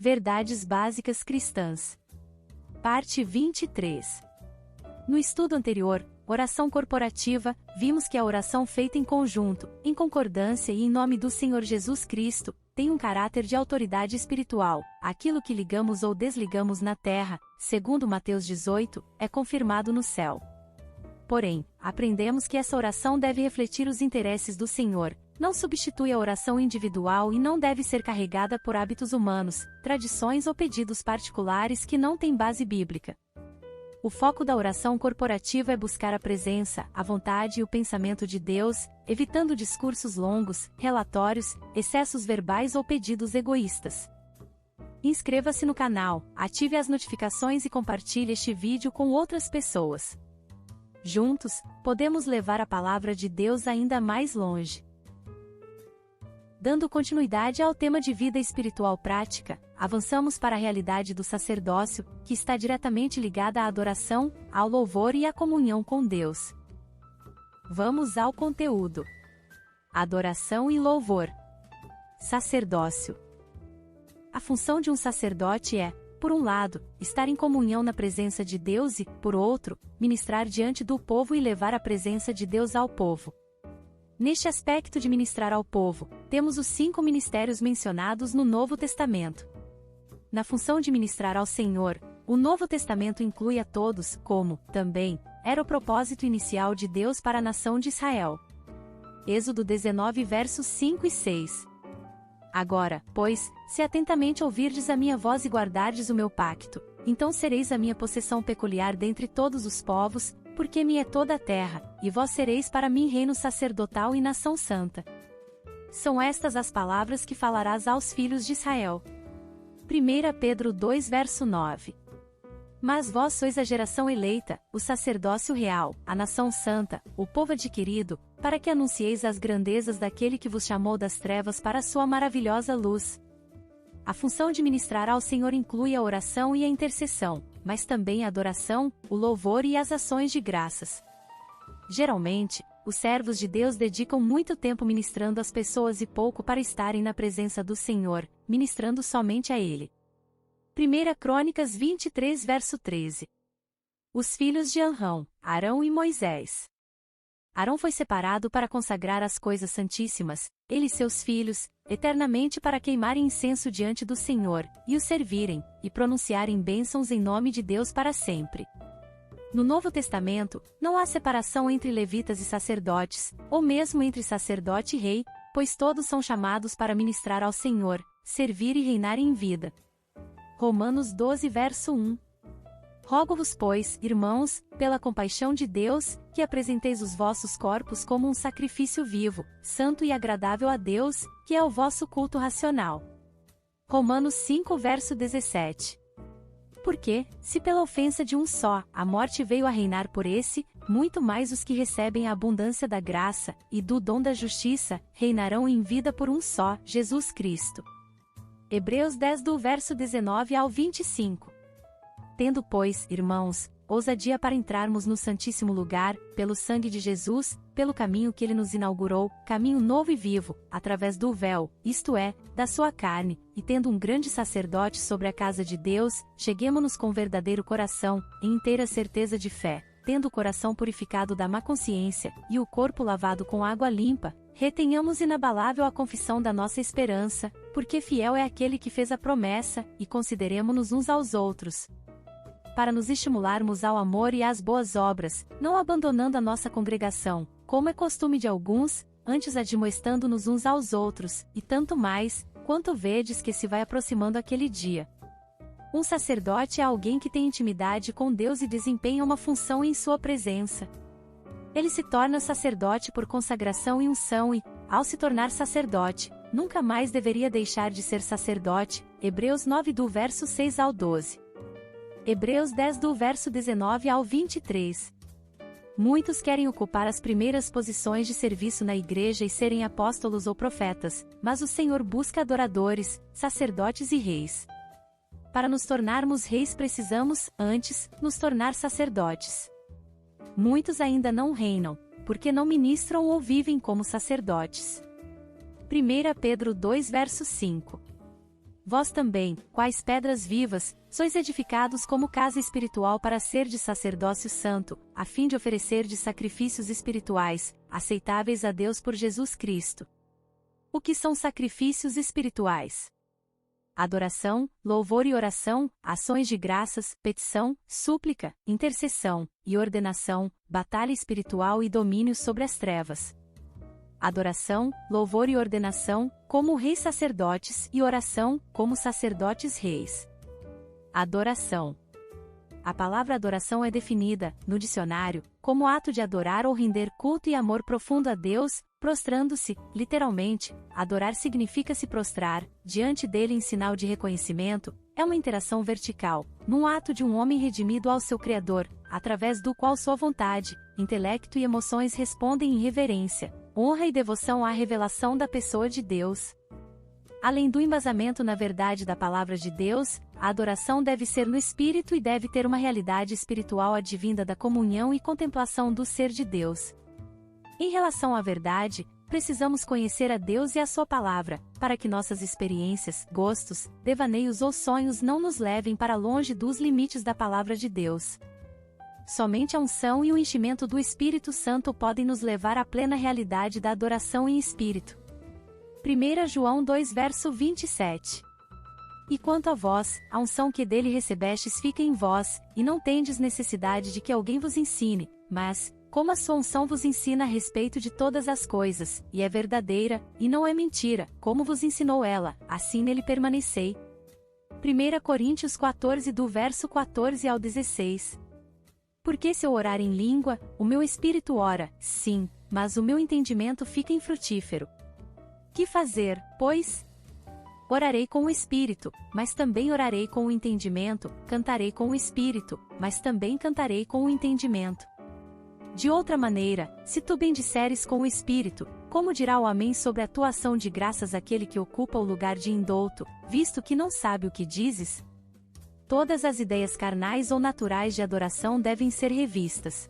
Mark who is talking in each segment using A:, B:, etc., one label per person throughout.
A: Verdades básicas cristãs. Parte 23. No estudo anterior, oração corporativa, vimos que a oração feita em conjunto, em concordância e em nome do Senhor Jesus Cristo, tem um caráter de autoridade espiritual. Aquilo que ligamos ou desligamos na terra, segundo Mateus 18, é confirmado no céu. Porém, aprendemos que essa oração deve refletir os interesses do Senhor, não substitui a oração individual e não deve ser carregada por hábitos humanos, tradições ou pedidos particulares que não têm base bíblica. O foco da oração corporativa é buscar a presença, a vontade e o pensamento de Deus, evitando discursos longos, relatórios, excessos verbais ou pedidos egoístas. Inscreva-se no canal, ative as notificações e compartilhe este vídeo com outras pessoas. Juntos, podemos levar a palavra de Deus ainda mais longe. Dando continuidade ao tema de vida espiritual prática, avançamos para a realidade do sacerdócio, que está diretamente ligada à adoração, ao louvor e à comunhão com Deus. Vamos ao conteúdo. Adoração e louvor. Sacerdócio. A função de um sacerdote é, por um lado, estar em comunhão na presença de Deus e, por outro, ministrar diante do povo e levar a presença de Deus ao povo. Neste aspecto de ministrar ao povo, temos os 5 ministérios mencionados no Novo Testamento. Na função de ministrar ao Senhor, o Novo Testamento inclui a todos, como, também, era o propósito inicial de Deus para a nação de Israel. Êxodo 19 versos 5 e 6. Agora, pois, se atentamente ouvirdes a minha voz e guardardes o meu pacto, então sereis a minha possessão peculiar dentre todos os povos, porque minha é toda a terra, e vós sereis para mim reino sacerdotal e nação santa. São estas as palavras que falarás aos filhos de Israel. 1 Pedro 2 verso 9. Mas vós sois a geração eleita, o sacerdócio real, a nação santa, o povo adquirido, para que anuncieis as grandezas daquele que vos chamou das trevas para a sua maravilhosa luz. A função de ministrar ao Senhor inclui a oração e a intercessão, mas também a adoração, o louvor e as ações de graças. Geralmente, os servos de Deus dedicam muito tempo ministrando às pessoas e pouco para estarem na presença do Senhor, ministrando somente a Ele. 1 Crônicas 23 verso 13. Os filhos de Arão, Arão e Moisés. Arão foi separado para consagrar as coisas santíssimas, ele e seus filhos, eternamente para queimarem incenso diante do Senhor, e o servirem, e pronunciarem bênçãos em nome de Deus para sempre. No Novo Testamento, não há separação entre levitas e sacerdotes, ou mesmo entre sacerdote e rei, pois todos são chamados para ministrar ao Senhor, servir e reinar em vida. Romanos 12 verso 1. Rogo-vos, pois, irmãos, pela compaixão de Deus, que apresenteis os vossos corpos como um sacrifício vivo, santo e agradável a Deus, que é o vosso culto racional. Romanos 5 verso 17. Porque, se pela ofensa de um só, a morte veio a reinar por esse, muito mais os que recebem a abundância da graça, e do dom da justiça, reinarão em vida por um só, Jesus Cristo. Hebreus 10 do verso 19 ao 25. Tendo, pois, irmãos, ousadia para entrarmos no Santíssimo Lugar, pelo sangue de Jesus, pelo caminho que ele nos inaugurou, caminho novo e vivo, através do véu, isto é, da sua carne, e tendo um grande sacerdote sobre a casa de Deus, cheguemo-nos com verdadeiro coração, em inteira certeza de fé, tendo o coração purificado da má consciência, e o corpo lavado com água limpa, retenhamos inabalável a confissão da nossa esperança, porque fiel é aquele que fez a promessa, e consideremo-nos uns aos outros, para nos estimularmos ao amor e às boas obras, não abandonando a nossa congregação, como é costume de alguns, antes admoestando-nos uns aos outros, e tanto mais, quanto vedes que se vai aproximando aquele dia. Um sacerdote é alguém que tem intimidade com Deus e desempenha uma função em sua presença. Ele se torna sacerdote por consagração e unção e, ao se tornar sacerdote, nunca mais deveria deixar de ser sacerdote. Hebreus 9 do verso 6 ao 12. Hebreus 10 do verso 19 ao 23. Muitos querem ocupar as primeiras posições de serviço na igreja e serem apóstolos ou profetas, mas o Senhor busca adoradores, sacerdotes e reis. Para nos tornarmos reis precisamos, antes, nos tornar sacerdotes. Muitos ainda não reinam, porque não ministram ou vivem como sacerdotes. 1 Pedro 2 verso 5. vós também, quais pedras vivas, sois edificados como casa espiritual para serdes sacerdócio santo, a fim de oferecerdes sacrifícios espirituais, aceitáveis a Deus por Jesus Cristo. O que são sacrifícios espirituais? Adoração, louvor e oração, ações de graças, petição, súplica, intercessão e ordenação, batalha espiritual e domínio sobre as trevas. Adoração, louvor e ordenação, como reis sacerdotes, e oração, como sacerdotes reis. Adoração. A palavra adoração é definida, no dicionário, como ato de adorar ou render culto e amor profundo a Deus, prostrando-se, literalmente. Adorar significa se prostrar, diante dele em sinal de reconhecimento, é uma interação vertical, num ato de um homem redimido ao seu Criador, através do qual sua vontade, intelecto e emoções respondem em reverência, honra e devoção à revelação da pessoa de Deus. Além do embasamento na verdade da palavra de Deus, a adoração deve ser no espírito e deve ter uma realidade espiritual advinda da comunhão e contemplação do ser de Deus. Em relação à verdade, precisamos conhecer a Deus e a sua palavra, para que nossas experiências, gostos, devaneios ou sonhos não nos levem para longe dos limites da palavra de Deus. Somente a unção e o enchimento do Espírito Santo podem nos levar à plena realidade da adoração em espírito. 1 João 2 verso 27. E quanto a vós, a unção que dele recebestes fica em vós, e não tendes necessidade de que alguém vos ensine, mas, como a sua unção vos ensina a respeito de todas as coisas, e é verdadeira, e não é mentira, como vos ensinou ela, assim nele permanecei. 1 Coríntios 14 do verso 14 ao 16. Porque se eu orar em língua, o meu espírito ora, sim, mas o meu entendimento fica infrutífero. Que fazer, pois? Orarei com o espírito, mas também orarei com o entendimento, cantarei com o espírito, mas também cantarei com o entendimento. De outra maneira, se tu bendisseres com o espírito, como dirá o amém sobre a tua ação de graças àquele que ocupa o lugar de indouto, visto que não sabe o que dizes? Todas as ideias carnais ou naturais de adoração devem ser revistas.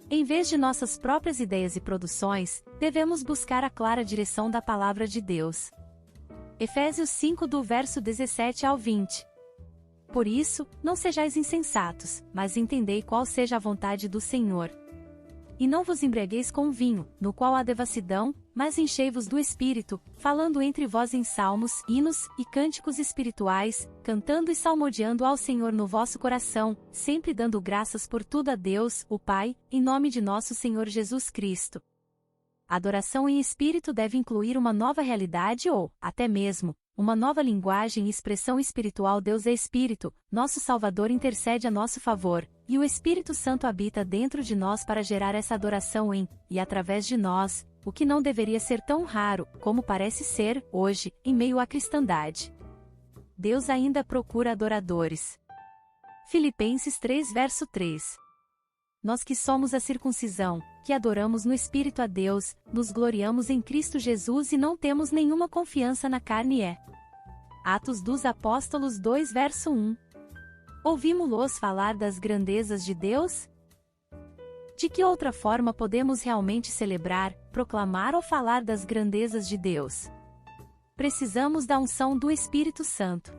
A: Em vez de nossas próprias ideias e produções, devemos buscar a clara direção da palavra de Deus. Efésios 5 do verso 17 ao 20. Por isso, não sejais insensatos, mas entendei qual seja a vontade do Senhor. E não vos embriagueis com vinho, no qual há devassidão, mas enchei-vos do Espírito, falando entre vós em salmos, hinos e cânticos espirituais, cantando e salmodiando ao Senhor no vosso coração, sempre dando graças por tudo a Deus, o Pai, em nome de nosso Senhor Jesus Cristo. A adoração em espírito deve incluir uma nova realidade ou, até mesmo, uma nova linguagem e expressão espiritual. Deus é Espírito, nosso Salvador intercede a nosso favor, e o Espírito Santo habita dentro de nós para gerar essa adoração em, e através de nós, o que não deveria ser tão raro, como parece ser, hoje, em meio à cristandade. Deus ainda procura adoradores. Filipenses 3 verso 3. Nós que somos a circuncisão, que adoramos no Espírito a Deus, nos gloriamos em Cristo Jesus e não temos nenhuma confiança na carne. Atos dos Apóstolos 2 verso 1. Ouvimos-los falar das grandezas de Deus? De que outra forma podemos realmente celebrar, proclamar ou falar das grandezas de Deus? Precisamos da unção do Espírito Santo.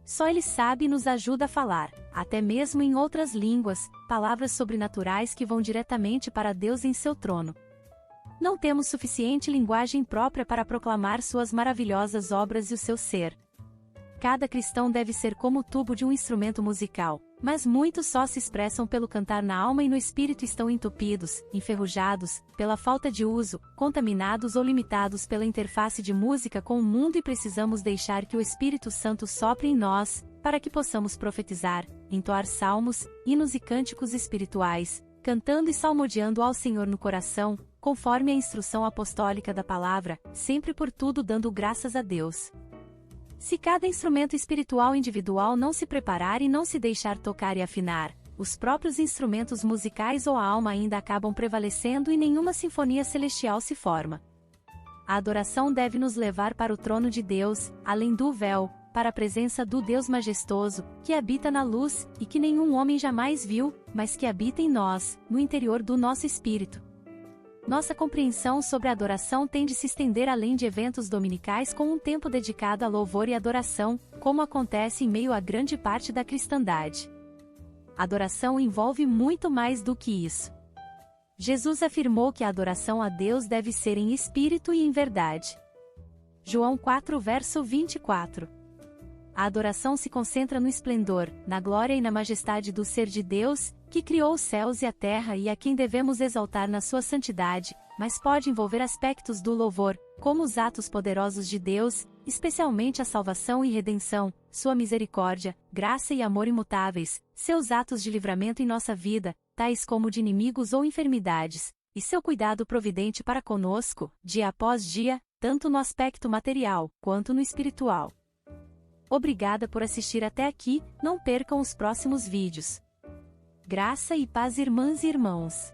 A: Só Ele sabe e nos ajuda a falar, até mesmo em outras línguas, palavras sobrenaturais que vão diretamente para Deus em seu trono. Não temos suficiente linguagem própria para proclamar suas maravilhosas obras e o seu ser. Cada cristão deve ser como o tubo de um instrumento musical, mas muitos só se expressam pelo cantar na alma e no espírito, estão entupidos, enferrujados, pela falta de uso, contaminados ou limitados pela interface de música com o mundo, e precisamos deixar que o Espírito Santo sopre em nós, para que possamos profetizar, entoar salmos, hinos e cânticos espirituais, cantando e salmodiando ao Senhor no coração, conforme a instrução apostólica da palavra, sempre por tudo dando graças a Deus. Se cada instrumento espiritual individual não se preparar e não se deixar tocar e afinar, os próprios instrumentos musicais ou a alma ainda acabam prevalecendo e nenhuma sinfonia celestial se forma. A adoração deve nos levar para o trono de Deus, além do véu, para a presença do Deus majestoso, que habita na luz, e que nenhum homem jamais viu, mas que habita em nós, no interior do nosso espírito. Nossa compreensão sobre a adoração tem de se estender além de eventos dominicais com um tempo dedicado a louvor e adoração, como acontece em meio a grande parte da cristandade. Adoração envolve muito mais do que isso. Jesus afirmou que a adoração a Deus deve ser em espírito e em verdade. João 4 verso 24. A adoração se concentra no esplendor, na glória e na majestade do ser de Deus, que criou os céus e a terra e a quem devemos exaltar na sua santidade, mas pode envolver aspectos do louvor, como os atos poderosos de Deus, especialmente a salvação e redenção, sua misericórdia, graça e amor imutáveis, seus atos de livramento em nossa vida, tais como de inimigos ou enfermidades, e seu cuidado providente para conosco, dia após dia, tanto no aspecto material, quanto no espiritual. Obrigada por assistir até aqui, não percam os próximos vídeos. Graça e paz, irmãs e irmãos.